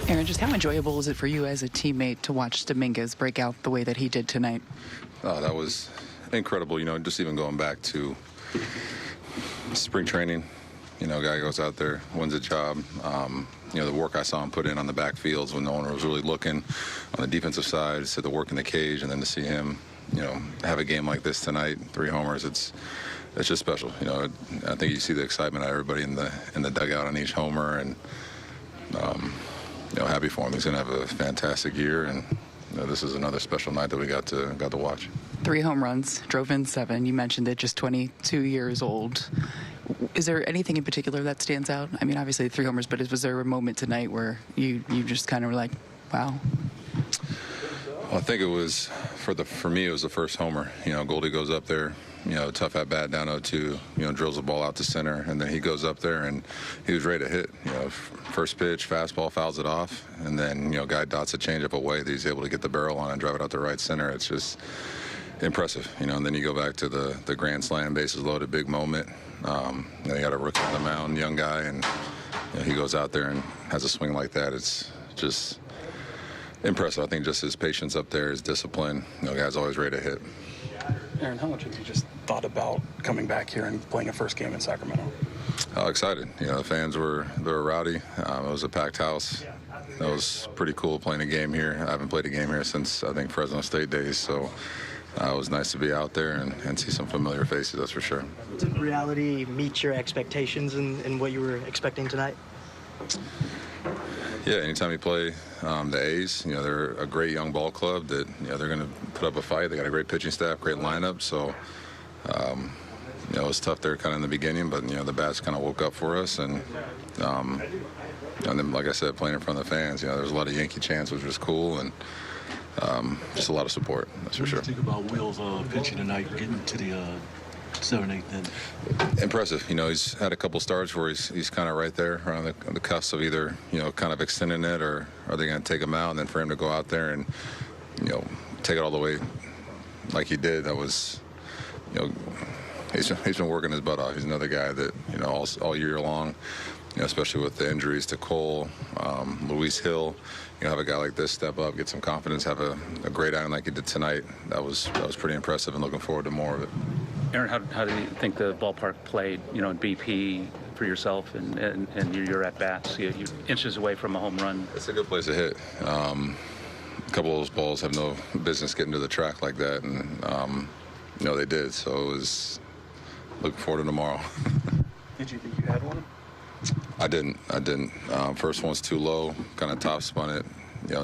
Aaron, just how enjoyable is it for you as a teammate to watch Dominguez break out the way that he did tonight? Oh, that was incredible. Just even going back to spring training, guy goes out there, wins a job. The work I saw him put in on the backfields when no one was really looking on the defensive side, to the work in the cage, and then to see him, have a game like this tonight, 3 homers, it's just special. I think you see the excitement of everybody in the dugout on each homer, and happy for him. He's going to have a fantastic year, and this is another special night that we got to watch. 3 home runs, drove in 7. You mentioned it, just 22 years old. Is there anything in particular that stands out? I mean, obviously 3 homers, but was there a moment tonight where you just kind of were like, wow? Well, I think it was, for me, it was the first homer. Goldie goes up there, tough at bat down 0-2, drills the ball out to center, and then he goes up there and he was ready to hit. First pitch, fastball, fouls it off, and then, guy dots a changeup away that he's able to get the barrel on and drive it out to right center. It's just impressive, and then you go back to the grand slam, bases loaded, big moment. Then you got a rookie on the mound, young guy, and he goes out there and has a swing like that. It's just impressive. I think just his patience up there, his discipline. Guy's always ready to hit. Aaron, how much have you just thought about coming back here and playing a first game in Sacramento? Excited. The fans were rowdy. It was a packed house. It was pretty cool playing a game here. I haven't played a game here since, I think, Fresno State days, so it was nice to be out there and see some familiar faces, that's for sure. Did reality meet your expectations and what you were expecting tonight? Yeah, anytime you play the A's, they're a great young ball club that, they're going to put up a fight. They got a great pitching staff, great lineup. So, it was tough there kind of in the beginning, but, the bats kind of woke up for us. And then, like I said, playing in front of the fans, there's a lot of Yankee chants, which was cool, and just a lot of support, that's for sure. What do you think about Will's pitching tonight, getting to the 7-8 then? Impressive. He's had a couple starts where he's kind of right there around the cusp of either, kind of extending it, or are they going to take him out, and then for him to go out there and, take it all the way like he did, that was, he's been working his butt off. He's another guy that, all year long, especially with the injuries to Cole, Luis Hill, have a guy like this step up, get some confidence, have a great outing like he did tonight. That was pretty impressive, and looking forward to more of it. Aaron, how do you think the ballpark played, in BP for yourself and your at-bats? You're inches away from a home run. It's a good place to hit. A couple of those balls have no business getting to the track like that, and, they did. So it was looking forward to tomorrow. Did you think you had one? I didn't. First one's too low, kind of top spun it.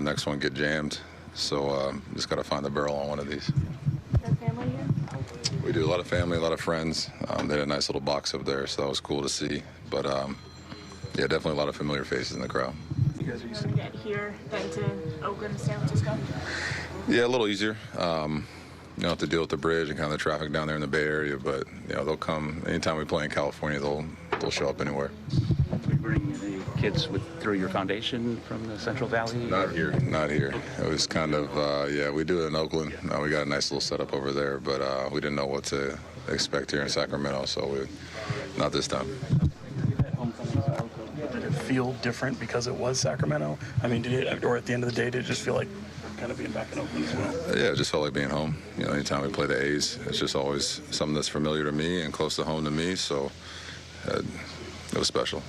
Next one get jammed. So just got to find the barrel on one of these. Your family here? We do. A lot of family, a lot of friends. They had a nice little box up there, so that was cool to see. But, yeah, definitely a lot of familiar faces in the crowd. You guys are used to get here, then to Oakland, San Francisco? Yeah, a little easier. You don't have to deal with the bridge and kind of the traffic down there in the Bay Area, but, they'll come. Anytime we play in California, they'll show up anywhere. We bring the kids through your foundation from the Central Valley? Not here. It was kind of, we do it in Oakland. We got a nice little setup over there, but we didn't know what to expect here in Sacramento, so not this time. Did it feel different because it was Sacramento? I mean, or at the end of the day, did it just feel like kind of being back in Oakland as well? Yeah, it just felt like being home. Anytime we play the A's, it's just always something that's familiar to me and close to home to me, so it was special.